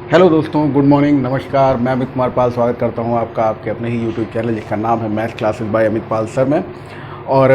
Hello दोस्तों, good morning, नमस्कार। मैं अमित कुमार पाल स्वागत करता हूं आपका आपके अपने ही यूट्यूब चैनल जिसका नाम है मैथ क्लासेस बाय अमित पाल सर में। और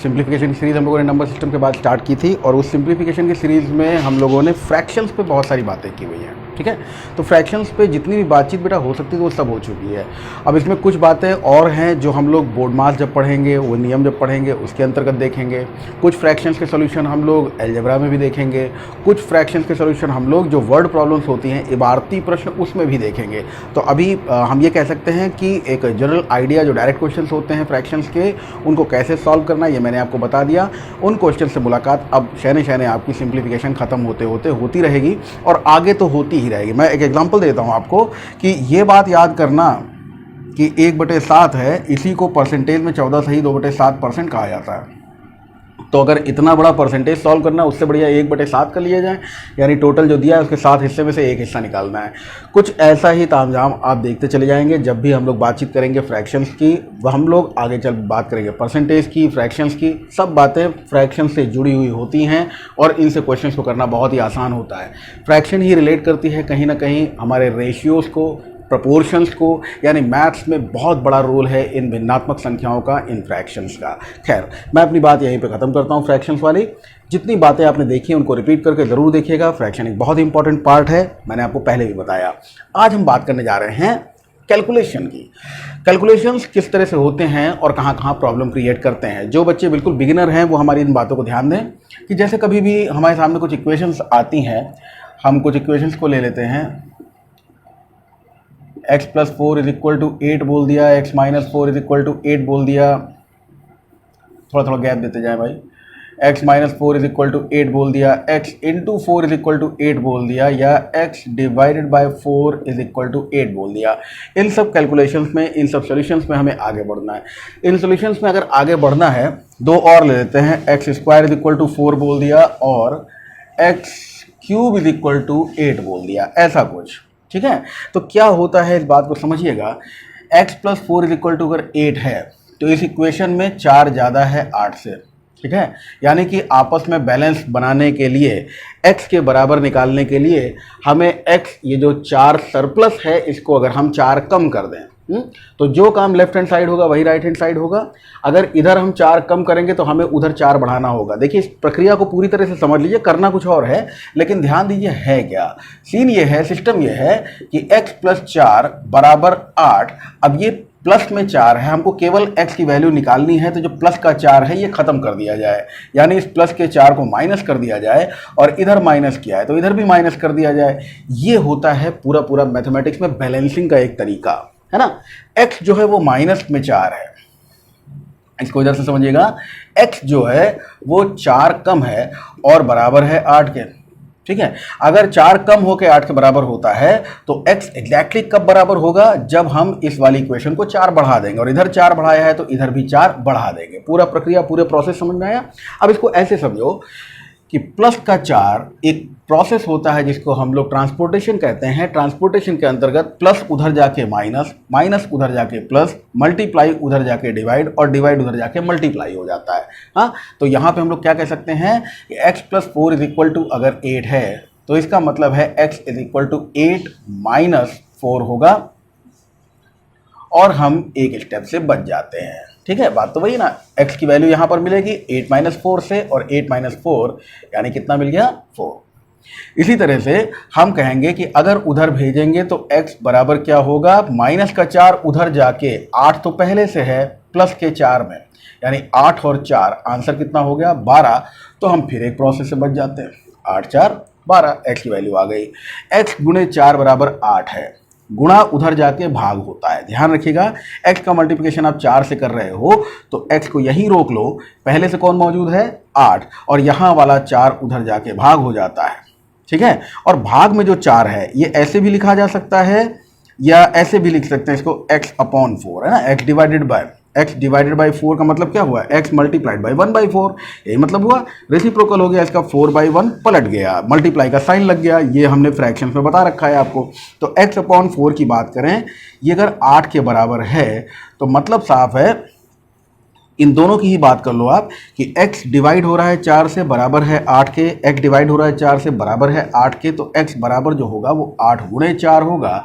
सिंप्लीफिकेशन की सीरीज़ हम लोगों ने नंबर सिस्टम के बाद स्टार्ट की थी और उस सिंप्लीफिकेशन की सीरीज़ में हम लोगों ने फ्रैक्शंस पे बहुत सारी बातें की हुई हैं। ठीक है, तो फ्रैक्शंस पे जितनी भी बातचीत बेटा हो सकती है वो सब हो चुकी है। अब इसमें कुछ बातें और हैं जो हम लोग बोर्ड मास जब पढ़ेंगे, वो नियम जब पढ़ेंगे उसके अंतर्गत देखेंगे। कुछ फ्रैक्शंस के सोल्यूशन हम लोग अलजेब्रा में भी देखेंगे। कुछ फ्रैक्शंस के सोल्यूशन हम लोग जो वर्ड प्रॉब्लम्स होती हैं, इबारती प्रश्न, उसमें भी देखेंगे। तो अभी हम ये कह सकते हैं कि एक जनरल आइडिया जो डायरेक्ट क्वेश्चंस होते हैं फ्रैक्शंस के, उनको कैसे सॉल्व करना ये मैंने आपको बता दिया। उन क्वेश्चन से मुलाकात अब शहने शहने आपकी सिंप्लीफिकेशन ख़त्म होते होते होती रहेगी और आगे तो होती ही रहेगी। मैं एक एग्जांपल देता हूँ आपको कि ये बात याद करना कि 1/7 है, इसी को परसेंटेज में 14 सही 2/7% कहा जाता है। तो अगर इतना बड़ा परसेंटेज सॉल्व करना है, उससे बढ़िया 1/7 कर लिया जाए, यानी टोटल जो दिया है उसके 7 हिस्से में से एक हिस्सा निकालना है। कुछ ऐसा ही तामझाम आप देखते चले जाएंगे। जब भी हम लोग बातचीत करेंगे फ्रैक्शंस की, वह हम लोग आगे चल बात करेंगे परसेंटेज की, फ्रैक्शंस की। सब बातें फ्रैक्शन से जुड़ी हुई होती हैं और इनसे क्वेश्चन को करना बहुत ही आसान होता है। फ्रैक्शन ही रिलेट करती है कहीं ना कहीं हमारे रेशियोज़ को, प्रपोर्शंस को, यानी मैथ्स में बहुत बड़ा रोल है इन भिन्नात्मक संख्याओं का, इन फ्रैक्शंस का। खैर, मैं अपनी बात यहीं पे ख़त्म करता हूँ फ्रैक्शंस वाली। जितनी बातें आपने देखी उनको रिपीट करके ज़रूर देखिएगा। फ्रैक्शन एक बहुत ही इंपॉर्टेंट पार्ट है, मैंने आपको पहले भी बताया। आज हम बात करने जा रहे हैं कैलकुलेशन की। कैलकुलेशंस किस तरह से होते हैं और कहाँ कहाँ प्रॉब्लम क्रिएट करते हैं। जो बच्चे बिल्कुल बिगिनर हैं वो हमारी इन बातों को ध्यान दें कि जैसे कभी भी हमारे सामने कुछ इक्वेशंस आती हैं, हम कुछ इक्वेशंस को ले लेते हैं। x+4 इज इक्वल टू 8 बोल दिया, x-4 इज इक्वल टू 8 बोल दिया। थोड़ा थोड़ा गैप देते जाए भाई। x-4 इज इक्वल टू 8 बोल दिया, x into 4 is equal to 8 बोल दिया, या x divided by 4 is equal to 8 बोल दिया। इन सब कैलकुलेशंस में, इन सब सॉल्यूशंस में हमें आगे बढ़ना है। इन सॉल्यूशंस में अगर आगे बढ़ना है, दो और ले लेते हैं। x² इज इक्वल टू 4 बोल दिया और x³ इज इक्वल टू 8 बोल दिया, ऐसा कुछ। ठीक है, तो क्या होता है इस बात को समझिएगा। x+4 इज इक्वल टू अगर 8 है तो इस इक्वेशन में 4 ज़्यादा है 8 से। ठीक है, यानी कि आपस में बैलेंस बनाने के लिए, x के बराबर निकालने के लिए हमें x, ये जो 4 सरप्लस है, इसको अगर हम 4 कम कर दें, तो जो काम लेफ्ट हैंड साइड होगा वही राइट हैंड साइड होगा। अगर इधर हम 4 कम करेंगे तो हमें उधर 4 बढ़ाना होगा। देखिए, इस प्रक्रिया को पूरी तरह से समझ लीजिए, करना कुछ और है लेकिन ध्यान दीजिए है क्या। सीन ये है, सिस्टम ये है कि x+4 बराबर 8। अब ये प्लस में 4 है, हमको केवल x की वैल्यू निकालनी है, तो जो प्लस का 4 है ये खत्म कर दिया जाए, यानी इस प्लस के 4 को माइनस कर दिया जाए, और इधर माइनस किया है तो इधर भी माइनस कर दिया जाए। ये होता है पूरा पूरा मैथमेटिक्स में बैलेंसिंग का एक तरीका, है ना। x जो है वो माइनस में 4 है, इसको इधर से समझिएगा। x जो है वो 4 कम है और बराबर है 8 के। ठीक है, अगर 4 कम होकर 8 के बराबर होता है तो x एग्जैक्टली कब बराबर होगा, जब हम इस वाली इक्वेशन को 4 बढ़ा देंगे, और इधर 4 बढ़ाया है तो इधर भी 4 बढ़ा देंगे। पूरा प्रक्रिया, पूरे प्रोसेस समझ में आया। अब इसको ऐसे समझो कि प्लस का 4 एक प्रोसेस होता है जिसको हम लोग ट्रांसपोर्टेशन कहते हैं। ट्रांसपोर्टेशन के अंतर्गत प्लस उधर जाके माइनस, माइनस उधर जाके प्लस, मल्टीप्लाई उधर जाके डिवाइड, और डिवाइड उधर जाके मल्टीप्लाई हो जाता है। हाँ, तो यहाँ पे हम लोग क्या कह सकते हैं कि x+4 इज इक्वल टू अगर 8 है तो इसका मतलब है x is equal to 8 minus 4 होगा, और हम एक स्टेप से बच जाते हैं। ठीक है, बात तो वही ना। x की वैल्यू यहाँ पर मिलेगी 8 - 4 से, और 8 - 4 यानी कितना मिल गया, 4। इसी तरह से हम कहेंगे कि अगर उधर भेजेंगे तो x बराबर क्या होगा, माइनस का 4 उधर जाके, 8 तो पहले से है प्लस के 4 में, यानी 8 और 4 आंसर कितना हो गया, 12। तो हम फिर एक प्रोसेस से बच जाते हैं। 8 - 4 = 12, x की वैल्यू आ गई। x × 4 बराबर 8 है, गुणा उधर जाके भाग होता है। ध्यान रखिएगा, x का मल्टीप्लिकेशन आप 4 से कर रहे हो तो x को यहीं रोक लो, पहले से कौन मौजूद है, 8, और यहाँ वाला 4 उधर जाके भाग हो जाता है। ठीक है, और भाग में जो 4 है ये ऐसे भी लिखा जा सकता है या ऐसे भी लिख सकते हैं इसको, x/4 है ना। x डिवाइडेड बाय 4 का मतलब क्या हुआ, x मल्टीप्लाइड बाय 1/4, यही मतलब हुआ। रेसिप्रोकल हो गया इसका, 4/1 पलट गया, मल्टीप्लाई का साइन लग गया। ये हमने फ्रैक्शंस में बता रखा है आपको। तो x/4 की बात करें, ये अगर 8 के बराबर है तो मतलब साफ है इन दोनों की ही बात कर लो आप कि x डिवाइड हो रहा है 4 से बराबर है 8 के, x डिवाइड हो रहा है 4 से बराबर है 8 के, तो x बराबर जो होगा वो 8 गुणे 4 होगा,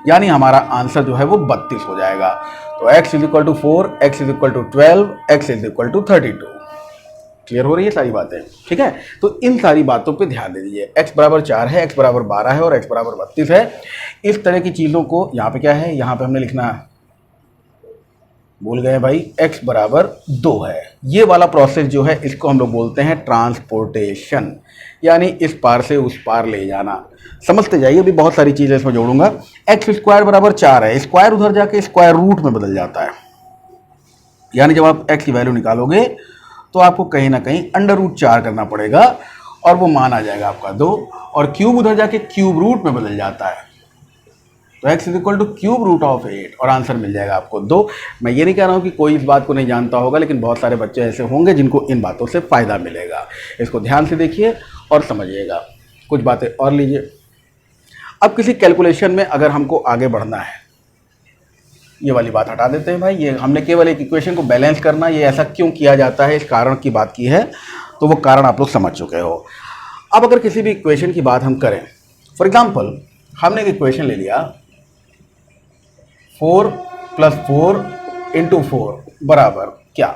यानी हमारा आंसर जो है वो 32 हो जाएगा। तो x is equal to 4, x is equal to 12, x is equal to 32। Clear हो रही है सारी बातें? ठीक है, तो इन सारी बातों पे ध्यान दे दीजिए। x बराबर 4 है, x बराबर 12 है और x बराबर 32 है। इस तरह की चीज़ों को यहाँ पे क्या है, यहाँ पे हमने लिखना, भूल गए भाई, x बराबर 2 है। ये वाला प्रोसेस जो है इसको हम लोग बोलते हैं ट्रांसपोर्टेशन, यानी इस पार से उस पार ले जाना। समझते जाइए, अभी बहुत सारी चीज़ें इसमें जोड़ूंगा। एक्स स्क्वायर बराबर 4 है, स्क्वायर उधर जाके स्क्वायर रूट में बदल जाता है, यानी जब आप x की वैल्यू निकालोगे तो आपको कहीं ना कहीं √4 करना पड़ेगा और वो मान आ जाएगा आपका 2, और क्यूब उधर जाके क्यूब रूट में बदल जाता है, तो x is equal to cube root of 8 और आंसर मिल जाएगा आपको 2। मैं ये नहीं कह रहा हूँ कि कोई इस बात को नहीं जानता होगा, लेकिन बहुत सारे बच्चे ऐसे होंगे जिनको इन बातों से फ़ायदा मिलेगा। इसको ध्यान से देखिए और समझिएगा। कुछ बातें और लीजिए। अब किसी कैलकुलेशन में अगर हमको आगे बढ़ना है, ये वाली बात हटा देते हैं भाई, ये हमने केवल एक इक्वेशन को बैलेंस करना, ये ऐसा क्यों किया जाता है, इस कारण की बात की है, तो वो कारण आप लोग समझ चुके हो। अब अगर किसी भी इक्वेशन की बात हम करें, फॉर एग्जाम्पल हमने एक इक्वेशन ले लिया 4 + 4 × 4 बराबर क्या,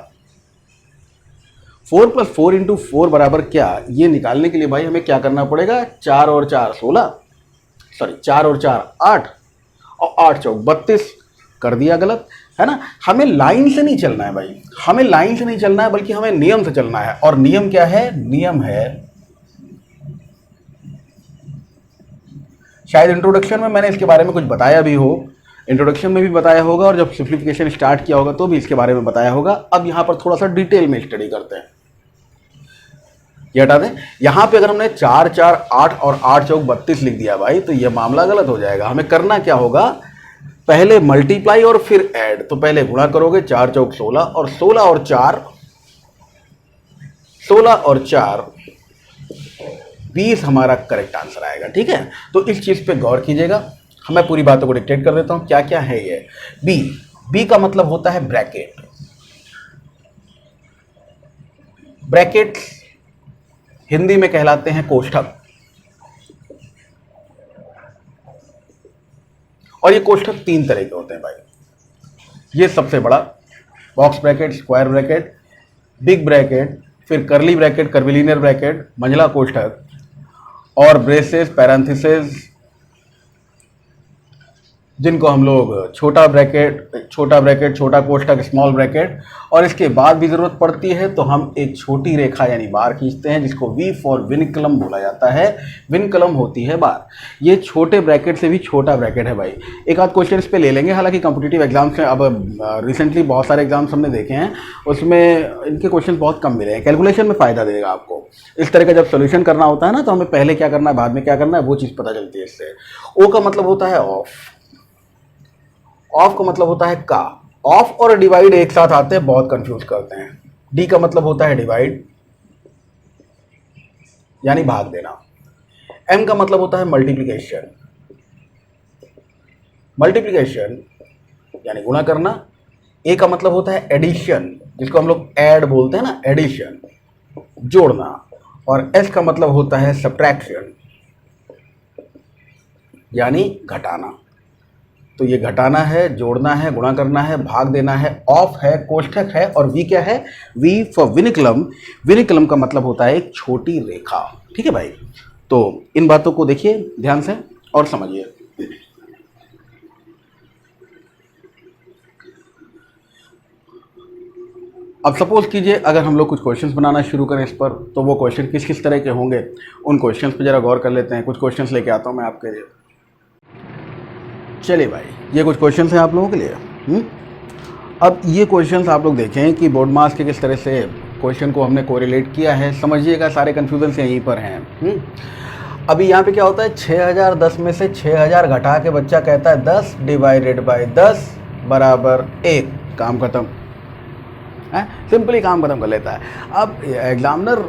4 + 4 × 4 बराबर क्या, ये निकालने के लिए भाई हमें क्या करना पड़ेगा, 4 और 4 16, सॉरी 4 और 4 8 और 8 चौक 32, कर दिया गलत है ना। हमें लाइन से नहीं चलना है भाई, हमें लाइन से नहीं चलना है, बल्कि हमें नियम से चलना है। और नियम क्या है, नियम है, शायद इंट्रोडक्शन में मैंने इसके बारे में कुछ बताया भी हो, इंट्रोडक्शन में भी बताया होगा, और जब सिंप्लीफिकेशन स्टार्ट किया होगा तो भी इसके बारे में बताया होगा। अब यहां पर थोड़ा सा डिटेल में स्टडी करते हैं। ये हटा दें, यहां पे अगर हमने 4 4 8 और 8 चौक 32 लिख दिया भाई, तो ये मामला गलत हो जाएगा। हमें करना क्या होगा, पहले मल्टीप्लाई और फिर ऐड। तो पहले गुणा करोगे, 4 चौक 16 और 16 और 4 20 हमारा करेक्ट आंसर आएगा। ठीक है, तो इस चीज पे गौर कीजिएगा। मैं पूरी बातों को डिक्टेट कर देता हूं, क्या क्या है ये। बी का मतलब होता है ब्रैकेट। ब्रैकेट हिंदी में कहलाते हैं कोष्ठक, और ये कोष्ठक 3 तरह के होते हैं भाई। ये सबसे बड़ा, box bracket, square bracket, big bracket, फिर करली ब्रैकेट, कर्विलिनियर ब्रैकेट, मंझला कोष्ठक, और ब्रेसेस, पैरेंथेसिस, जिनको हम लोग छोटा ब्रैकेट, छोटा कोष्ठक, स्मॉल ब्रैकेट, और इसके बाद भी ज़रूरत पड़ती है तो हम एक छोटी रेखा यानी बार खींचते हैं, जिसको वी फॉर विनकलम बोला जाता है। विनकलम होती है बार। ये छोटे ब्रैकेट से भी छोटा ब्रैकेट है भाई। एक आध क्वेश्चन इस पे ले लेंगे, हालांकि कॉम्पिटिटिव एग्जाम्स में अब रिसेंटली बहुत सारे एग्जाम्स हमने देखे हैं, उसमें इनके क्वेश्चन बहुत कम मिले हैं। कैलकुलेशन में फ़ायदा देगा आपको। इस तरह का जब सोल्यूशन करना होता है ना, तो हमें पहले क्या करना है, बाद में क्या करना है, वो चीज़ पता चलती है इससे। ओ का मतलब होता है ऑफ, ऑफ का मतलब होता है का। ऑफ और डिवाइड एक साथ आते हैं, बहुत कंफ्यूज करते हैं। डी का मतलब होता है डिवाइड, यानी भाग देना। एम का मतलब होता है मल्टीप्लिकेशन, यानी गुणा करना। ए का मतलब होता है एडिशन, जिसको हम लोग ऐड बोलते हैं ना, एडिशन, जोड़ना। और एस का मतलब होता है सब्ट्रैक्शन, यानी घटाना। तो ये घटाना है, जोड़ना है, गुणा करना है, भाग देना है। ऑफ है, कोष्ठक है, और वी क्या है, वी फॉर विनिकुलम। विनिकुलम का मतलब होता है एक छोटी रेखा। ठीक है भाई, तो इन बातों को देखिए ध्यान से और समझिए। अब सपोज कीजिए अगर हम लोग कुछ क्वेश्चंस बनाना शुरू करें इस पर, तो वो क्वेश्चन किस किस तरह के होंगे, उन क्वेश्चंस पे जरा गौर कर लेते हैं। कुछ क्वेश्चंस लेके आता हूं मैं आपके लिए। चलिए भाई, ये कुछ क्वेश्चंस हैं आप लोगों के लिए। अब ये क्वेश्चंस आप लोग देखें कि बोर्ड मास के किस तरह से क्वेश्चन को हमने कोरिलेट किया है। समझिएगा, सारे कन्फ्यूजन से यहीं पर हैं। अभी यहाँ पे क्या होता है, 6010 में से 6000 घटा के बच्चा कहता है 10 / 10 बराबर 1, काम खत्म है। सिंपली काम खत्म कर लेता है। अब एग्जामिनर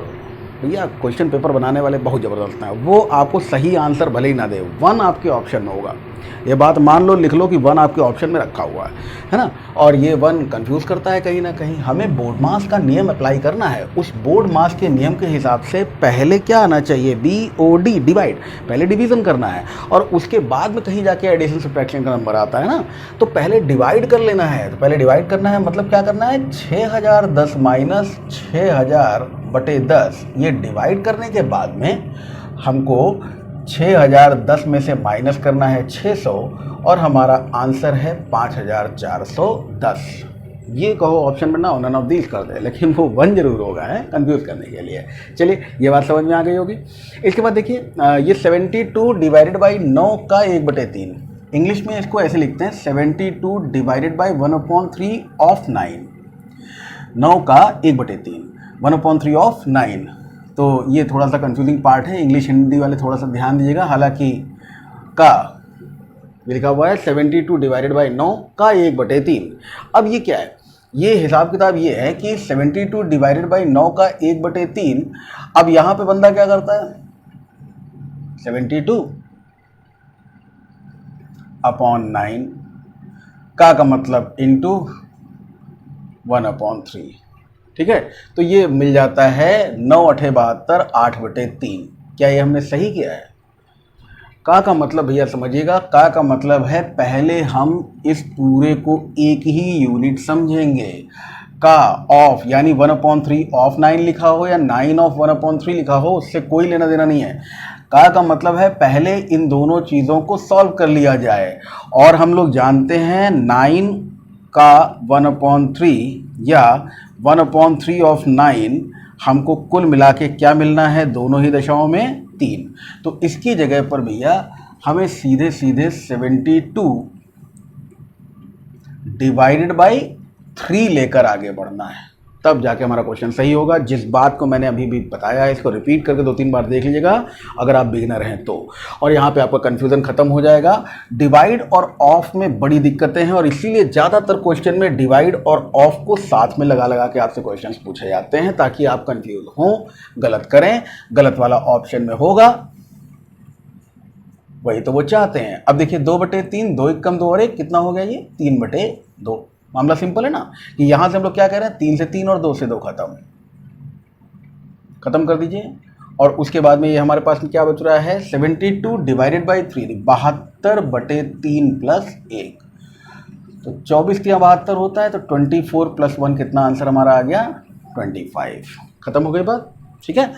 भैया, क्वेश्चन पेपर बनाने वाले बहुत ज़बरदस्त हैं। वो आपको सही आंसर भले ही ना दे, 1 आपके ऑप्शन में होगा, ये बात मान लो, लिख लो कि 1 आपके ऑप्शन में रखा हुआ है ना। और ये 1 कंफ्यूज करता है कहीं ना कहीं। हमें बोर्ड मास का नियम अप्लाई करना है। उस बोर्ड मास के नियम के हिसाब से पहले क्या आना चाहिए, BOD, डिवाइड, पहले डिवीज़न करना है और उसके बाद में कहीं जाके एडिशन सब्ट्रैक्शन का नंबर आता है ना, तो पहले डिवाइड कर लेना है। तो पहले डिवाइड करना है, मतलब क्या करना है, 6010 माइनस 6000/10। ये डिवाइड करने के बाद में हमको 6010 में से माइनस करना है 600 और हमारा आंसर है 5410। ये कहो ऑप्शन में ना नन ऑफ दीज कर दे, लेकिन वो 1 जरूर होगा है कंफ्यूज करने के लिए। चलिए ये बात समझ में आ गई होगी। इसके बाद देखिए ये 72 डिवाइडेड बाई 9 का 1/3, इंग्लिश में इसको ऐसे लिखते हैं 72 डिवाइडेड बाई 1/3 ऑफ 9, 9 का 1/3, 1/3 ऑफ 9। तो ये थोड़ा सा कंफ्यूजिंग पार्ट है, इंग्लिश हिंदी वाले थोड़ा सा ध्यान दीजिएगा। हालांकि का ये लिखा हुआ है 72 डिवाइडेड बाई 9 का 1/3। अब ये क्या है, ये हिसाब किताब ये है कि 72 डिवाइडेड बाई 9 का 1/3। अब यहाँ पे बंदा क्या करता है, 72 अपॉन 9 का मतलब इंटू 1/3, ठीक है। तो ये मिल जाता है 9 8 72 8/3। क्या ये हमने सही किया है? का मतलब भैया समझिएगा, का मतलब है पहले हम इस पूरे को एक ही यूनिट समझेंगे। का ऑफ यानी 1/3 ऑफ 9 लिखा हो या 9 ऑफ 1/3 लिखा हो, उससे कोई लेना देना नहीं है। का मतलब है पहले इन दोनों चीज़ों को सॉल्व कर लिया जाए। और हम लोग जानते हैं 9 का 1/3 या 1/3 ऑफ 9 हमको कुल मिला के क्या मिलना है, दोनों ही दशाओं में 3। तो इसकी जगह पर भैया हमें सीधे सीधे 72 डिवाइडेड बाई 3 लेकर आगे बढ़ना है, तब जाके हमारा क्वेश्चन सही होगा। जिस बात को मैंने अभी भी बताया है इसको रिपीट करके 2-3 बार देख लीजिएगा अगर आप बिगिनर हैं तो, और यहाँ पे आपका कन्फ्यूज़न खत्म हो जाएगा। डिवाइड और ऑफ में बड़ी दिक्कतें हैं और इसीलिए ज़्यादातर क्वेश्चन में डिवाइड और ऑफ को साथ में लगा लगा के आपसे क्वेश्चन पूछे जाते हैं ताकि आप कन्फ्यूज हों, गलत करें। गलत वाला ऑप्शन में होगा, वही तो वो चाहते हैं। अब देखिए 2/3, 2 1 कम 2 और 1 कितना हो गया, ये 3/2। मामला सिंपल है ना कि यहां से हम लोग क्या कह रहे हैं, 3 से 3 और 2 से 2 खत्म कर दीजिए। और उसके बाद में ये हमारे पास में क्या बच रहा है, 72 डिवाइडेड बाई 3, 72/3 प्लस 1, तो 24 के 72 होता है। तो 24 + 1 कितना आंसर हमारा आ गया, 25। खत्म हो गई बात, ठीक है।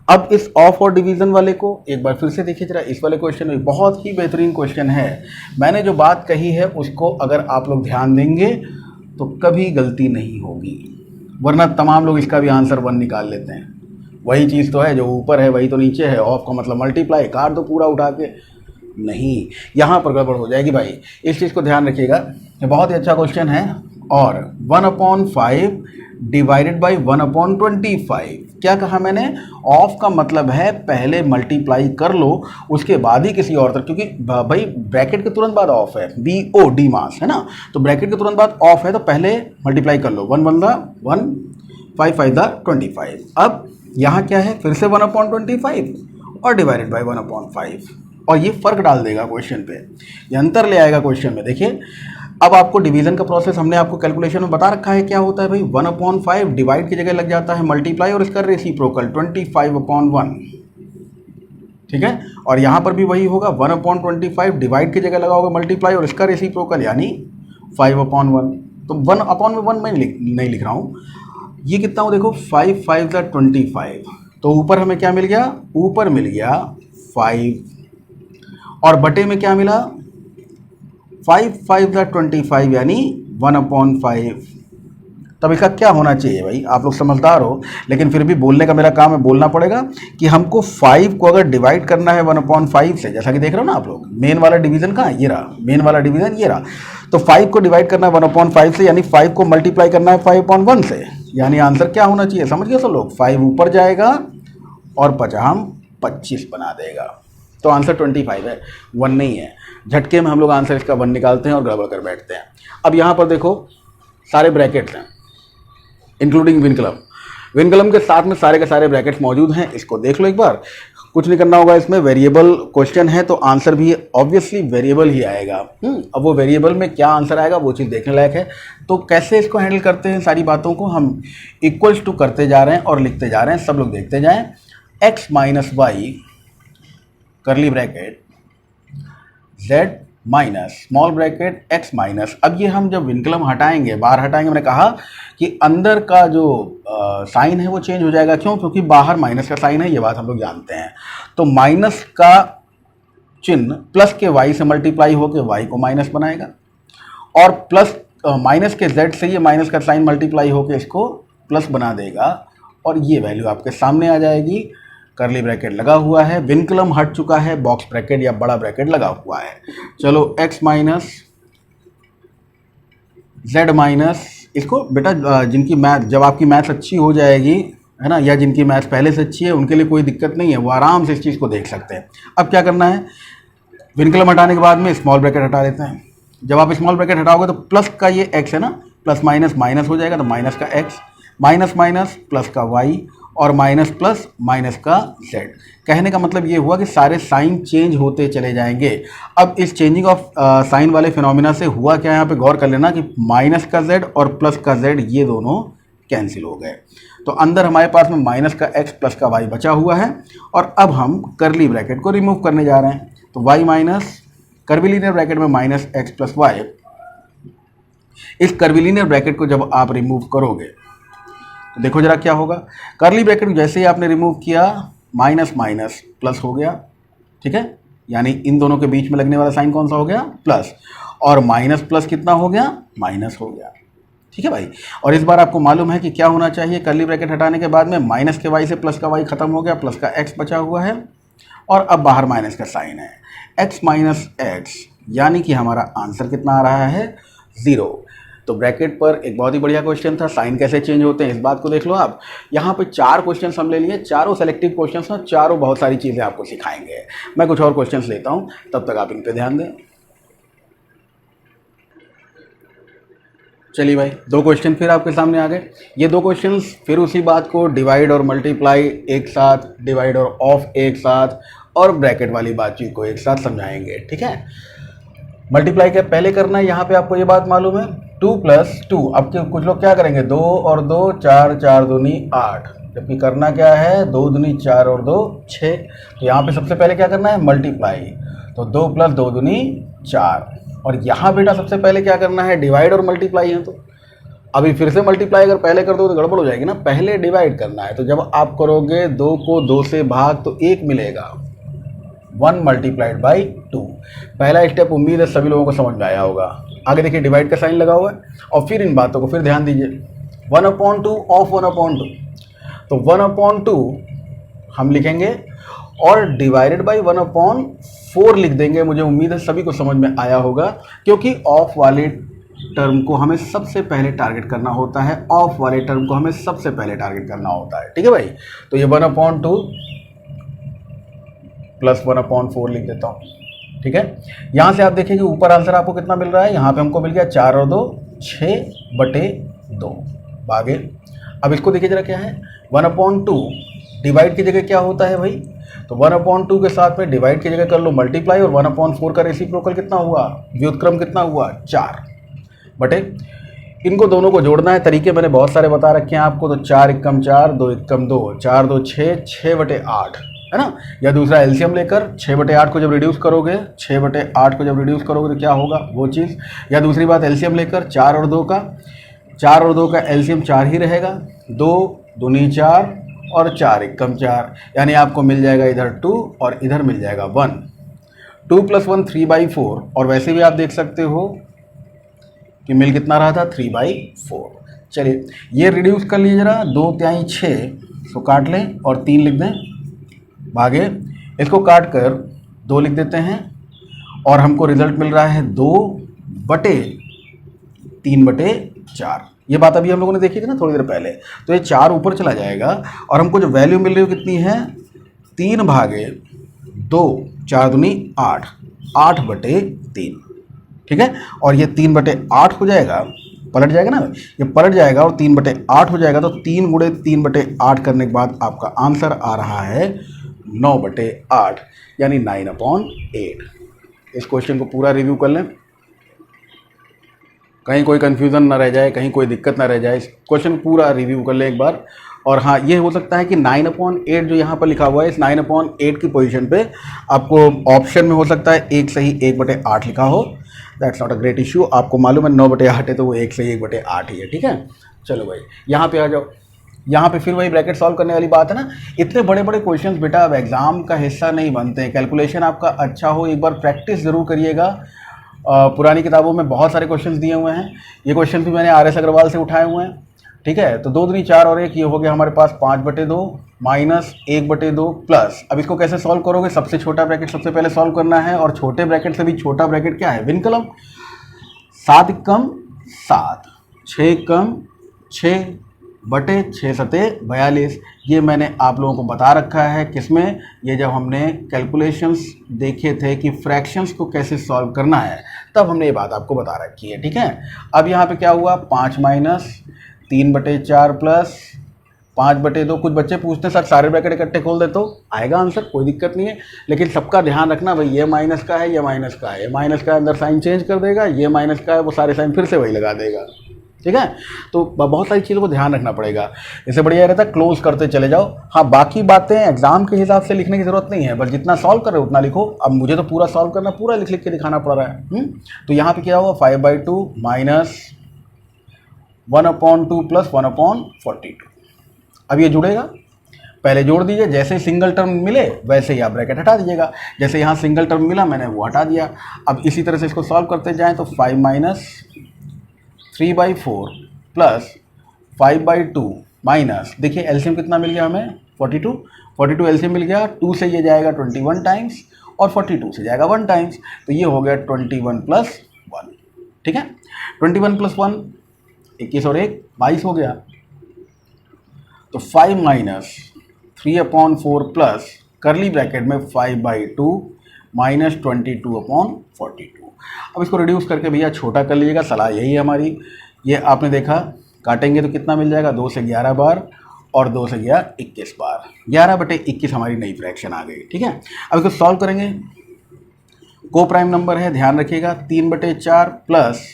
अब इस ऑफ और डिवीजन वाले को एक बार फिर से देखिए जरा। इस वाले क्वेश्चन में बहुत ही बेहतरीन क्वेश्चन है। मैंने जो बात कही है उसको अगर आप लोग ध्यान देंगे तो कभी गलती नहीं होगी, वरना तमाम लोग इसका भी आंसर 1 निकाल लेते हैं। वही चीज़ तो है, जो ऊपर है वही तो नीचे है। ऑफ का मतलब मल्टीप्लाई, काट दो पूरा उठा के, नहीं, यहाँ पर गड़बड़ हो जाएगी भाई। इस चीज़ को ध्यान रखिएगा, ये बहुत ही अच्छा क्वेश्चन है। और 1/5 डिवाइडेड बाई 1/25, क्या कहा मैंने, ऑफ का मतलब है पहले मल्टीप्लाई कर लो उसके बाद ही किसी और तरफ, क्योंकि भाई ब्रैकेट के तुरंत बाद ऑफ है, BOD मास है ना, तो ब्रैकेट के तुरंत बाद ऑफ है तो पहले मल्टीप्लाई कर लो, 1 1 1 5 5 25। अब यहाँ क्या है, फिर से 1/25 और डिवाइडेड बाई 1/5, और ये फर्क डाल देगा क्वेश्चन पे, ये अंतर ले आएगा क्वेश्चन में। देखिए अब आपको डिवीजन का प्रोसेस हमने आपको कैलकुलेशन में बता रखा है क्या होता है भाई, 1/5 डिवाइड की जगह लग जाता है मल्टीप्लाई और इसका रेसिप्रोकल 25/1, ठीक है। और यहाँ पर भी वही होगा, 1/25 डिवाइड की जगह लगा होगा मल्टीप्लाई और इसका रेसिप्रोकल यानी 5/1। तो 1/1 मैं नहीं लिख रहा हूँ, ये कितना हो देखो, 5 5 25, तो ऊपर हमें क्या मिल गया, ऊपर मिल गया 5 और बटे में क्या मिला, 5 5 25 यानी 1/5। तब इसका क्या होना चाहिए भाई, आप लोग समझदार हो, लेकिन फिर भी बोलने का मेरा काम है, बोलना पड़ेगा कि हमको 5 को अगर डिवाइड करना है 1/5 से, जैसा कि देख रहे हो ना आप लोग, मेन वाला डिवीजन कहाँ, ये रहा, मेन वाला डिवीजन ये रहा। तो 5 को डिवाइड करना है 1/5 से, यानी 5 को मल्टीप्लाई करना है 5/1 से, यानी आंसर क्या होना चाहिए, समझ गए सब लोग, 5 ऊपर जाएगा और 25 बना देगा, तो आंसर 25 है, 1 नहीं है। झटके में हम लोग आंसर इसका 1 निकालते हैं और गड़बड़ कर बैठते हैं। अब यहाँ पर देखो सारे ब्रैकेट्स हैं इंक्लूडिंग विनकलम, विनकलम के साथ में सारे के सारे ब्रैकेट्स मौजूद हैं, इसको देख लो एक बार। कुछ नहीं करना होगा इसमें, वेरिएबल क्वेश्चन है तो आंसर भी ऑब्वियसली वेरिएबल ही आएगा। अब वो वेरिएबल में क्या आंसर आएगा वो चीज़ देखने लायक है। तो कैसे इसको हैंडल करते हैं, सारी बातों को हम इक्वल्स टू करते जा रहे हैं और लिखते जा रहे हैं, सब लोग देखते जाएं। x minus y curly bracket z minus small bracket x minus, अब ये हम जब विनकलम हटाएंगे, बाहर हटाएंगे, मैंने कहा कि अंदर का जो साइन है वो चेंज हो जाएगा। क्यों? क्योंकि बाहर माइनस का साइन है, ये बात हम लोग जानते हैं। तो माइनस का चिन्ह प्लस के y से मल्टीप्लाई होकर y को माइनस बनाएगा, और प्लस माइनस के z से ये माइनस का साइन मल्टीप्लाई होकर इसको प्लस बना देगा, और ये वैल्यू आपके सामने आ जाएगी। करली ब्रैकेट लगा हुआ है, विनकलम हट चुका है, बॉक्स ब्रैकेट या बड़ा ब्रैकेट लगा हुआ है। चलो x माइनस z माइनस, इसको बेटा जिनकी मैथ, जब आपकी मैथ्स अच्छी हो जाएगी है ना, या जिनकी मैथ्स पहले से अच्छी है उनके लिए कोई दिक्कत नहीं है, वो आराम से इस चीज़ को देख सकते हैं। अब क्या करना है, विनकलम हटाने के बाद में स्मॉल ब्रैकेट हटा देते हैं। जब आप स्मॉल ब्रैकेट हटाओगे तो प्लस का ये x है ना, प्लस माइनस माइनस हो जाएगा, तो माइनस का x, माइनस माइनस प्लस का y, और माइनस प्लस माइनस का z। कहने का मतलब ये हुआ कि सारे साइन चेंज होते चले जाएंगे। अब इस चेंजिंग ऑफ साइन वाले फिनोमिना से हुआ क्या, यहाँ पे गौर कर लेना कि माइनस का z और प्लस का z ये दोनों कैंसिल हो गए। तो अंदर हमारे पास में माइनस का x प्लस का y बचा हुआ है, और अब हम करली ब्रैकेट को रिमूव करने जा रहे हैं। तो y माइनस कर्विलीनियर ब्रैकेट में माइनस x प्लस वाई, इस कर्विलीनियर ब्रैकेट को जब आप रिमूव करोगे तो देखो जरा क्या होगा। करली ब्रैकेट जैसे ही आपने रिमूव किया, माइनस माइनस प्लस हो गया, ठीक है, यानी इन दोनों के बीच में लगने वाला साइन कौन सा हो गया, प्लस, और माइनस प्लस कितना हो गया, माइनस हो गया, ठीक है भाई। और इस बार आपको मालूम है कि क्या होना चाहिए, करली ब्रैकेट हटाने के बाद में माइनस के y से प्लस का y खत्म हो गया, प्लस का x बचा हुआ है, और अब बाहर माइनस का साइन है, x माइनस x, यानी कि हमारा आंसर कितना आ रहा है, 0। तो ब्रैकेट पर एक बहुत ही बढ़िया क्वेश्चन था, साइन कैसे चेंज होते हैं इस बात को देख लो आप। यहाँ पे 4 क्वेश्चन हम ले लिए, चारों सेलेक्टिव क्वेश्चन ना, चारों बहुत सारी चीज़ें आपको सिखाएंगे। मैं कुछ और क्वेश्चन लेता हूँ, तब तक आप इन पे ध्यान दें। चलिए भाई, 2 क्वेश्चन फिर आपके सामने आ गए। ये 2 क्वेश्चन फिर उसी बात को, डिवाइड और मल्टीप्लाई एक साथ, डिवाइड और ऑफ एक साथ, और ब्रैकेट वाली बातचीत को एक साथ समझाएंगे, ठीक है। मल्टीप्लाई क्या पहले करना है, यहाँ पे आपको ये बात मालूम है, 2 + 2। अब कुछ लोग क्या करेंगे, 2 और 2 4, 4 दूनी 8, जबकि करना क्या है, 2 दूनी 4 और 2 6। तो यहाँ पे सबसे पहले क्या करना है, मल्टीप्लाई, तो 2 + 2 दूनी 4। और यहाँ बेटा सबसे पहले क्या करना है, डिवाइड और मल्टीप्लाई है। तो अभी फिर से मल्टीप्लाई अगर पहले कर दो तो गड़बड़ हो जाएगी ना, पहले डिवाइड करना है। तो जब आप करोगे 2 को 2 से भाग तो 1 मिलेगा, 1 × 2। पहला स्टेप उम्मीद है सभी लोगों को समझ में आया होगा। आगे देखिए डिवाइड का साइन लगा हुआ है, और फिर इन बातों को फिर ध्यान दीजिए, 1/2 ऑफ 1/2, तो 1/2 हम लिखेंगे और डिवाइडेड बाई 1/4 लिख देंगे। मुझे उम्मीद है सभी को समझ में आया होगा, क्योंकि ऑफ वाले टर्म को हमें सबसे पहले टारगेट करना होता है, ऑफ वाले टर्म को हमें सबसे पहले टारगेट करना होता है, ठीक है भाई। तो ये 1/2 + 1/4 लिख देता हूँ, ठीक है। यहाँ से आप देखिए कि ऊपर आंसर आपको कितना मिल रहा है, यहाँ पे हमको मिल गया 4 और 2 6/2 भागे। अब इसको देखिए जरा क्या है, 1/2 डिवाइड की जगह क्या होता है भाई, तो 1/2 के साथ में डिवाइड की जगह कर लो मल्टीप्लाई, और 1/4 का रेसिप्रोकल कितना हुआ, व्युत्क्रम कितना हुआ, 4 बटे। इनको दोनों को जोड़ना है, तरीके मैंने बहुत सारे बता रखे हैं आपको। तो 4 × 4, 2 × 2, 4 2 6, 6/8 है ना। या दूसरा एलसीएम लेकर 6/8 को जब रिड्यूस करोगे, 6/8 को जब रिड्यूस करोगे तो क्या होगा वो चीज़। या दूसरी बात एलसीएम लेकर 4 और 2 का एलसीएम 4 ही रहेगा, 2 दूनी 4 और 4 × 4, यानी आपको मिल जाएगा इधर 2 और इधर मिल जाएगा 1। 2 + 1 3/4, और वैसे भी आप देख सकते हो कि मिल कितना रहा था, 3/4। चलिए ये रिड्यूस कर लीजिए जरा, 2 × 6, इसको काट लें और 3 लिख दें भागे। इसको काट कर 2 लिख देते हैं, और हमको रिजल्ट मिल रहा है 2/3/4। ये बात अभी हम लोगों ने देखी थी ना थोड़ी देर पहले। तो ये 4 ऊपर चला जाएगा, और हमको जो वैल्यू मिल रही है कितनी है, 3/2, 4 दूनी 8, 8/3, ठीक है। और ये 3/8 हो जाएगा, पलट जाएगा ना, ये पलट जाएगा और 3/8 हो जाएगा। तो 3 × 3/8 करने के बाद आपका आंसर आ रहा है 9/8 यानी 9/8। इस क्वेश्चन को पूरा रिव्यू कर लें, कहीं कोई कन्फ्यूज़न ना रह जाए, कहीं कोई दिक्कत ना रह जाए। इस क्वेश्चन को पूरा रिव्यू कर लें एक बार। और हाँ, ये हो सकता है कि 9/8 जो यहाँ पर लिखा हुआ है, इस 9/8 की पोजीशन पे आपको ऑप्शन में हो सकता है 1 सही 1/8 लिखा हो। That's not a great issue. आपको मालूम है 9/8 है तो वो 1 सही 1/8 ही है, ठीक है। चलो भाई यहाँ पे आ जाओ। यहाँ पे फिर वही ब्रैकेट सॉल्व करने वाली बात है ना। इतने बड़े बड़े क्वेश्चंस बेटा अब एग्जाम का हिस्सा नहीं बनते हैं। कैलकुलेशन आपका अच्छा हो, एक बार प्रैक्टिस ज़रूर करिएगा। पुरानी किताबों में बहुत सारे क्वेश्चंस दिए हुए हैं। ये क्वेश्चन भी मैंने RS अग्रवाल से उठाए हुए हैं, ठीक है। तो 2 दूनी 4 और 1 ये हो गया हमारे पास 5/2 माइनस 1/2 प्लस। अब इसको कैसे सॉल्व करोगे? सबसे छोटा ब्रैकेट सबसे पहले सॉल्व करना है, और छोटे ब्रैकेट से भी छोटा ब्रैकेट क्या है? विनकलम। 7 कम 7, 6 कम 6/6 सते 42। ये मैंने आप लोगों को बता रखा है किसमें? ये जब हमने कैलकुलेशंस देखे थे कि फ्रैक्शंस को कैसे सॉल्व करना है, तब हमने ये बात आपको बता रखी है, ठीक है। अब यहाँ पे क्या हुआ? 5 माइनस 3/4 प्लस 5/2। कुछ बच्चे पूछते हैं सर सारे ब्रैकेट इकट्ठे खोल दे तो आएगा आंसर, कोई दिक्कत नहीं है। लेकिन सबका ध्यान रखना भाई, ये माइनस का है, ये माइनस का है, ये माइनस का अंदर साइन चेंज कर देगा, ये माइनस का है वो सारे साइन फिर से वही लगा देगा, ठीक है। तो बहुत सारी चीज़ों को ध्यान रखना पड़ेगा। इससे बढ़िया रहता है क्लोज करते चले जाओ। हाँ, बाकी बातें एग्जाम के हिसाब से लिखने की ज़रूरत नहीं है, बस जितना सॉल्व कर रहे हो उतना लिखो। अब मुझे तो पूरा सॉल्व करना, पूरा लिख लिख के दिखाना पड़ रहा है। तो यहाँ पे क्या हुआ? 5/2 माइनस 1/2 प्लस 1/42। अब ये जुड़ेगा, पहले जोड़ दीजिए। जैसे सिंगल टर्म मिले वैसे ही आप ब्रैकेट हटा दीजिएगा। जैसे यहाँ सिंगल टर्म मिला मैंने वो हटा दिया। अब इसी तरह से इसको सॉल्व करते जाएं तो 5 माइनस 3/4 प्लस 5/2 माइनस, देखिए एलसीएम कितना मिल गया हमें? 42 एलसीएम मिल गया। 2 से ये जाएगा 21 टाइम्स और 42 से जाएगा 1 टाइम्स, तो ये हो गया 21 + 1, ठीक है। 21 + 1 21 और 1 22 हो गया। तो 5 माइनस 3/4 प्लस करली ब्रैकेट में 5/2 माइनस 22/42। अब इसको रिड्यूस करके भैया छोटा कर लीजिएगा, सलाह यही है हमारी। ये आपने देखा, काटेंगे तो कितना मिल जाएगा? 2 से 11 बार और 2 से गया 21 बार। 11/21 हमारी नई फ्रैक्शन आ गई, ठीक है। अब इसको सॉल्व करेंगे। को प्राइम नंबर है, ध्यान रखिएगा, 3/4 प्लस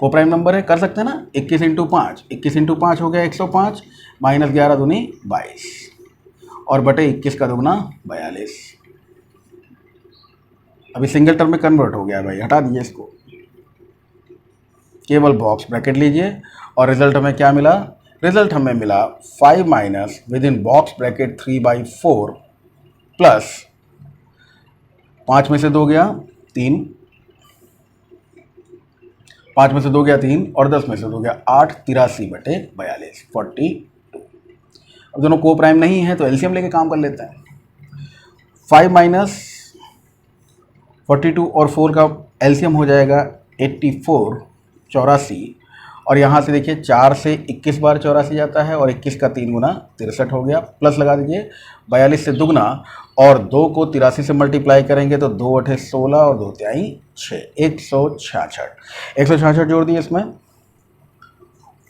को प्राइम नंबर है, कर सकते हैं ना, 21 × 5, 21 × 5 हो गया 105, माइनस 11 दूनी 22 और बटे 21 का दुगना 42। अभी सिंगल टर्म में कन्वर्ट हो गया भाई, हटा दीजिए इसको, केवल बॉक्स ब्रैकेट लीजिए। और रिजल्ट हमें क्या मिला? रिजल्ट हमें मिला 5 minus with in box bracket 3/4 plus 5 में से 2 गया 3, 5 में से 2 गया 3 और 10 में से 2 गया 8, 83/42 42। अब दोनों को प्राइम नहीं है तो एलसीएम लेके काम कर लेते हैं। 5 माइनस 42 और 4 का एलसीएम हो जाएगा 84 84। और यहाँ से देखिए 4 से 21 बार 84 जाता है और 21 का 3 गुना 63 हो गया। प्लस लगा दीजिए 42 से दुगना और 2 को 83 से मल्टीप्लाई करेंगे तो 2 8 16 और 2 तिहाई 6, 166 जोड़ दिए इसमें।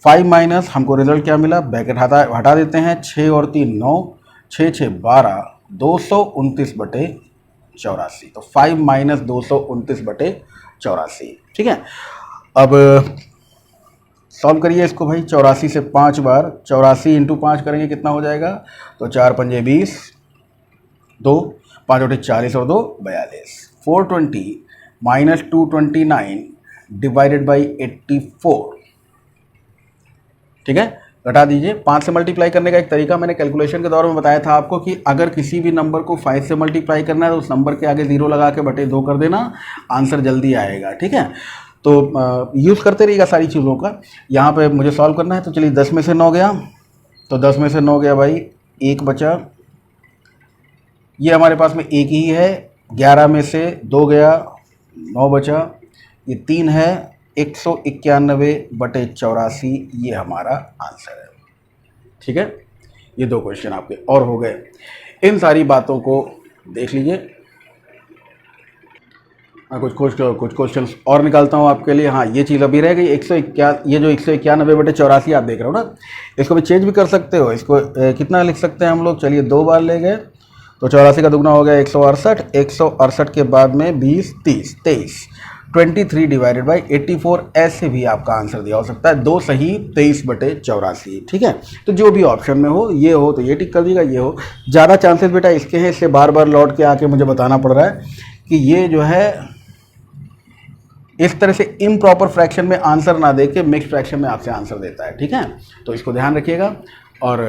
5 माइनस हमको रिजल्ट क्या मिला? ब्रैकेट हटा देते हैं, 6 और 3 9, 6 6 12, 229/84। तो 5 माइनस 229/84, ठीक है। अब सॉल्व करिए इसको भाई। 84 से 5 बार, 84 × 5 करेंगे कितना हो जाएगा? तो 4 पंजे 20, 2 5 8 40 और 2 42। 420 माइनस 229 डिवाइडेड बाई 84, ठीक है। घटा दीजिए। 5 से मल्टीप्लाई करने का एक तरीका मैंने कैलकुलेशन के दौर में बताया था आपको कि अगर किसी भी नंबर को 5 से मल्टीप्लाई करना है तो उस नंबर के आगे 0 लगा के बटे 2 कर देना, आंसर जल्दी आएगा, ठीक है। तो यूज़ करते रहिएगा सारी चीज़ों का। यहाँ पे मुझे सॉल्व करना है तो चलिए 10 में से 9 गया, तो 10 में से 9 गया भाई, 1 बचा। ये हमारे पास में 1 ही है। 11 में से 2 गया, 9 बचा। ये 3 है, 191/84 ये हमारा आंसर है, ठीक है। ये 2 क्वेश्चन आपके और हो गए। इन सारी बातों को देख लीजिए। मैं कुछ क्वेश्चंस और निकालता हूँ आपके लिए। हाँ, ये चीज़ अभी रह गई। ये जो 191/84 आप देख रहे हो ना, इसको भी चेंज भी कर सकते हो। इसको कितना लिख सकते हैं हम लोग? चलिए 2 बार ले गए तो 84 का दुगना हो गया 168, 168 के बाद में 20, 30, 23, 23 डिवाइडेड बाई 84, ऐसे भी आपका आंसर दिया हो सकता है। 2 सही 23/84। ठीक है, तो जो भी ऑप्शन में हो, ये हो तो ये टिक कर दीजिएगा, ये हो। ज़्यादा चांसेस बेटा इसके हैं, इससे बार बार लौट के आके मुझे बताना पड़ रहा है कि ये जो है इस तरह से इम्प्रॉपर फ्रैक्शन में आंसर ना दे के मिक्स फ्रैक्शन में आपसे आंसर देता है। ठीक है, तो इसको ध्यान रखिएगा। और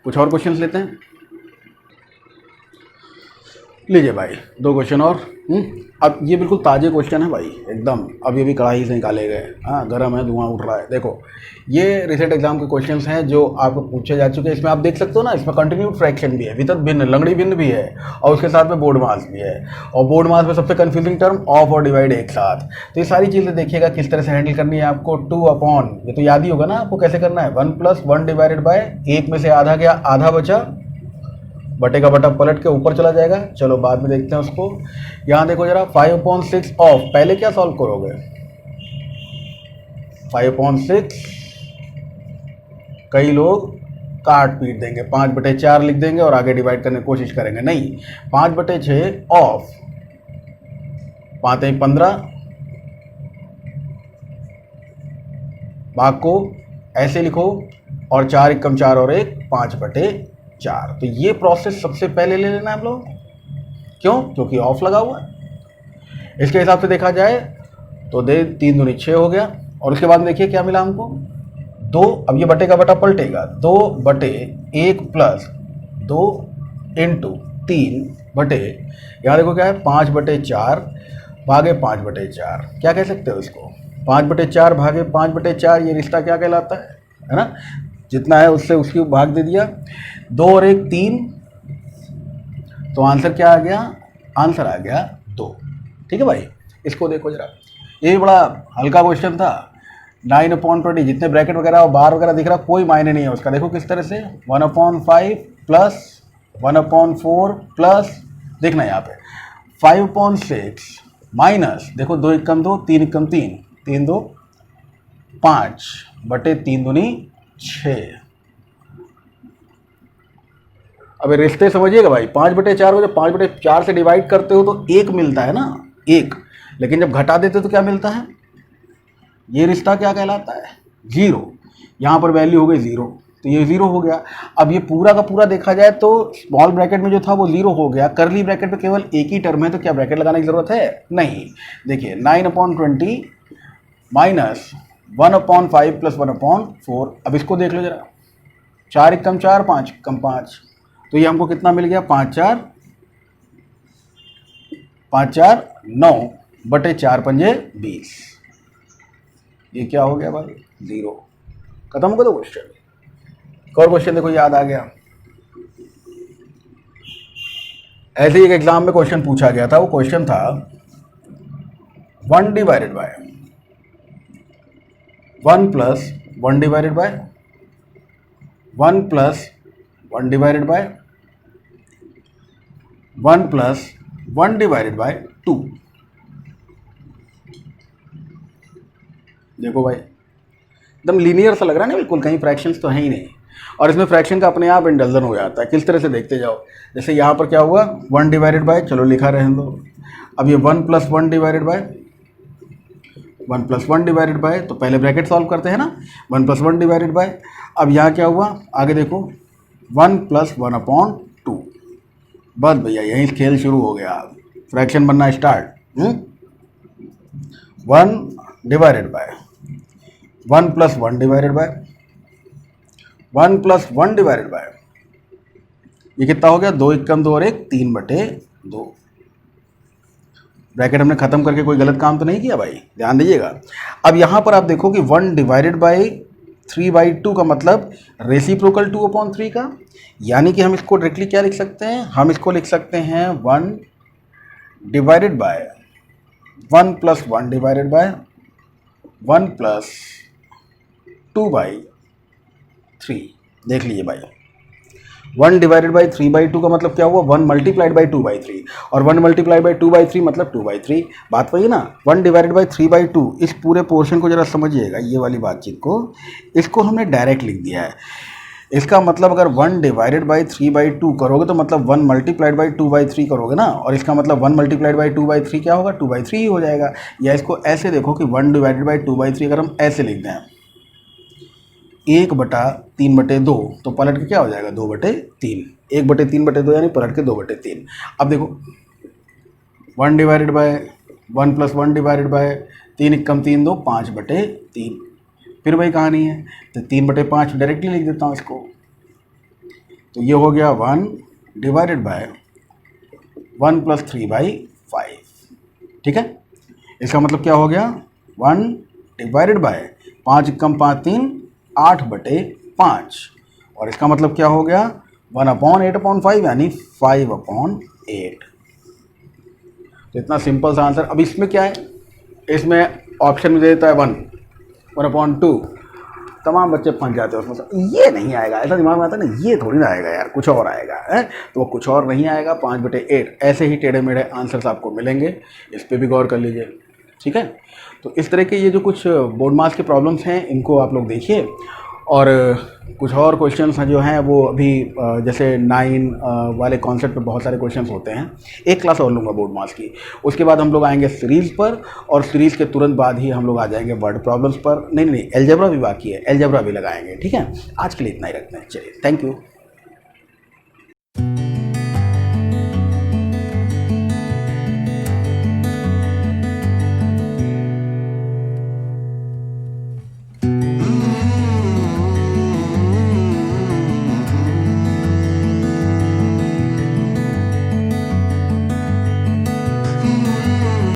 कुछ और क्वेश्चंस लेते हैं। लीजिए भाई 2 क्वेश्चन और। अब ये बिल्कुल ताज़े क्वेश्चन है भाई, एकदम अभी अभी कढ़ाई से निकाले गए। हाँ, गर्म है, धुआं उठ रहा है। देखो, ये रिसेंट एग्जाम के क्वेश्चंस हैं जो आपको पूछे जा चुके हैं। इसमें आप देख सकते हो ना, इसमें कंटिन्यूड फ्रैक्शन भी है, वितत भिन्न, लंगड़ी भिन्न भी है, और उसके साथ में बोर्ड मास भी है। और बोर्ड मास में सबसे कन्फ्यूजिंग टर्म ऑफ और डिवाइड एक साथ। तो ये सारी चीज़ें देखिएगा किस तरह से हैंडल करनी है आपको। 2 अपॉन, ये तो याद ही होगा ना आपको कैसे करना है। 1 + 1 डिवाइडेड बाय, एक में से आधा गया, आधा बचा, बटे का बटा पलट के ऊपर चला जाएगा। चलो बाद में देखते हैं उसको। यहाँ देखो जरा, 5/6 ऑफ, पहले क्या सॉल्व करोगे? 5/6 कई लोग काट पीट देंगे, 5/4 लिख देंगे और आगे डिवाइड करने की कोशिश करेंगे। नहीं, 5/6 ऑफ 5 15, भाग को ऐसे लिखो, और 4 एकम 4 और 1 5/4। तो ये प्रोसेस सबसे पहले ले लेना है हम लोग। क्यों? क्योंकि ऑफ लगा हुआ है। इसके हिसाब से देखा जाए तो 3 दूनी 6 हो गया। और उसके बाद में देखिए क्या मिला हमको, 2। अब ये बटे का बटा पलटेगा, 2/1 + 2 × 3 यहाँ देखो क्या है, 5/4 भागे 5/4। क्या कह सकते हो इसको? 5/4 भागे 5/4, ये रिश्ता क्या कहलाता है ना? जितना है उससे उसकी भाग दे दिया। 2 और 1 3, तो आंसर क्या आ गया? आंसर आ गया 2। ठीक है भाई, इसको देखो जरा, ये बड़ा हल्का क्वेश्चन था। 9/20, जितने ब्रैकेट वगैरह और बार वगैरह दिख रहा, कोई मायने नहीं है उसका। देखो किस तरह से, 1/5 + 1/4 प्लस, देखना यहाँ पे 5/6 माइनस, देखो 2 एकम 2, 3 एकम 3, 3 2 5 बटे 3 दूनी 6। अब रिश्ते समझिएगा भाई, 5/4 को जब 5/4 से डिवाइड करते हो तो 1 मिलता है ना, 1। लेकिन जब घटा देते हो तो क्या मिलता है? ये रिश्ता क्या कहलाता है? 0। यहाँ पर वैल्यू हो गई 0, तो ये 0 हो गया। अब ये पूरा का पूरा देखा जाए तो स्मॉल ब्रैकेट में जो था वो 0 हो गया, करली ब्रैकेट में केवल एक ही टर्म है, तो क्या ब्रैकेट लगाने की ज़रूरत है? नहीं। देखिए 9/20 माइनस 1/5 + 1/4। अब इसको देख लो जरा, 4 एकम 4, 5 एकम 5, तो ये हमको कितना मिल गया? 5 4 9 बटे 4 पंजे 20। ये क्या हो गया भाई? 0। खत्म हो गया तो क्वेश्चन। एक और क्वेश्चन देखो, याद आ गया। ऐसे ही एक एग्जाम में क्वेश्चन पूछा गया था। वो क्वेश्चन था 1 divided by 1 + 1 divided by 1 + 1 divided by 1 + 1 divided by 2। देखो भाई, एकदम लीनियर सा लग रहा है ना, बिल्कुल, कहीं फ्रैक्शंस तो है ही नहीं। और इसमें फ्रैक्शन का अपने आप इंडल्जन हो जाता है। किस तरह से देखते जाओ, जैसे यहाँ पर क्या हुआ, 1 डिवाइडेड बाय, चलो लिखा रहने दो। अब ये 1 + 1 डिवाइडेड बाय 1 + 1 डिवाइडेड बाय, तो पहले ब्रैकेट सॉल्व करते हैं ना, 1 + 1 डिवाइडेड बाय। अब यहाँ क्या हुआ, आगे देखो 1 + 1/2। बस भैया यहीं खेल शुरू हो गया, फ्रैक्शन बनना start. 1 divided by 1 + 1 divided by 1 + 1 divided by, ये कितना हो गया? 2 एकम 2 और 1 3/2। ब्रैकेट हमने खत्म करके कोई गलत काम तो नहीं किया भाई, ध्यान दीजिएगा। अब यहाँ पर आप देखो कि 1 डिवाइडेड बाय 3/2 का मतलब रेसिप्रोकल 2/3 का, यानी कि हम इसको डायरेक्टली क्या लिख सकते हैं? हम इसको लिख सकते हैं 1 डिवाइडेड बाय 1 + 1 डिवाइडेड बाय 1 + 2/3। देख लीजिए भाई, 1 डिवाइडेड बाई 3/2 का मतलब क्या हुआ? 1 मल्टीप्लाइड बाई 2/3, और 1 मल्टीप्लाइड बाई 2/3 मतलब 2/3। बात वही ना, 1 डिवाइडेड बाई 3/2। इस पूरे पोर्शन को जरा समझिएगा, ये वाली बातचीत को, इसको हमने डायरेक्ट लिख दिया है। इसका मतलब अगर 1 डिवाइडेड बाई 3/2 करोगे तो मतलब 1 मल्टीप्लाइड बाई 2/3 करोगे ना, और इसका मतलब 1 मल्टीप्लाइड बाई 2/3 क्या होगा, 2/3 ही हो जाएगा। या इसको ऐसे देखो कि 1 डिवाइडेड बाई 2/3 अगर हम ऐसे लिख दें 1/3/2 तो पलट के क्या हो जाएगा 2/3, 1/3/2 यानी पलट के 2/3। अब देखो 1 divided by 1 plus 1 divided by 3 एकम 3 2 5/3, फिर वही कहानी है, तो 3/5 डायरेक्टली लिख देता हूँ इसको। तो ये हो गया 1 डिवाइडेड बाय 1 प्लस 3/5, ठीक है। इसका मतलब क्या हो गया 1 डिवाइडेड बाय 5 एकम 5 3 8/5, और इसका मतलब क्या हो गया 1/8/5 यानी 5/8। तो इतना सिंपल सा आंसर। अब इसमें क्या है, इसमें ऑप्शन में दे देता है 1/2, तमाम बच्चे फंस जाते हैं उसमें, ये नहीं आएगा, ऐसा दिमाग में आता है ना, ये थोड़ी ना आएगा यार, कुछ और आएगा है, तो वो कुछ और नहीं आएगा, 5/8। ऐसे ही टेढ़े मेढ़े आंसर्स आपको मिलेंगे, इस पर भी गौर कर लीजिए, ठीक है। तो इस तरह के ये जो कुछ बोर्ड मार्क्स के प्रॉब्लम्स हैं इनको आप लोग देखिए, और कुछ और क्वेश्चंस हैं जो हैं वो अभी जैसे 9 वाले कॉन्सेप्ट पे बहुत सारे क्वेश्चंस होते हैं, एक क्लास और लूँगा बोर्ड मार्क्स की, उसके बाद हम लोग आएंगे सीरीज़ पर, और सीरीज़ के तुरंत बाद ही हम लोग आ जाएंगे वर्ड प्रॉब्लम्स पर। नहीं, एलजेब्रा भी बाकी है, एलजेब्रा भी लगाएंगे, ठीक है। आज के लिए इतना ही रखते हैं, चलिए, थैंक यू।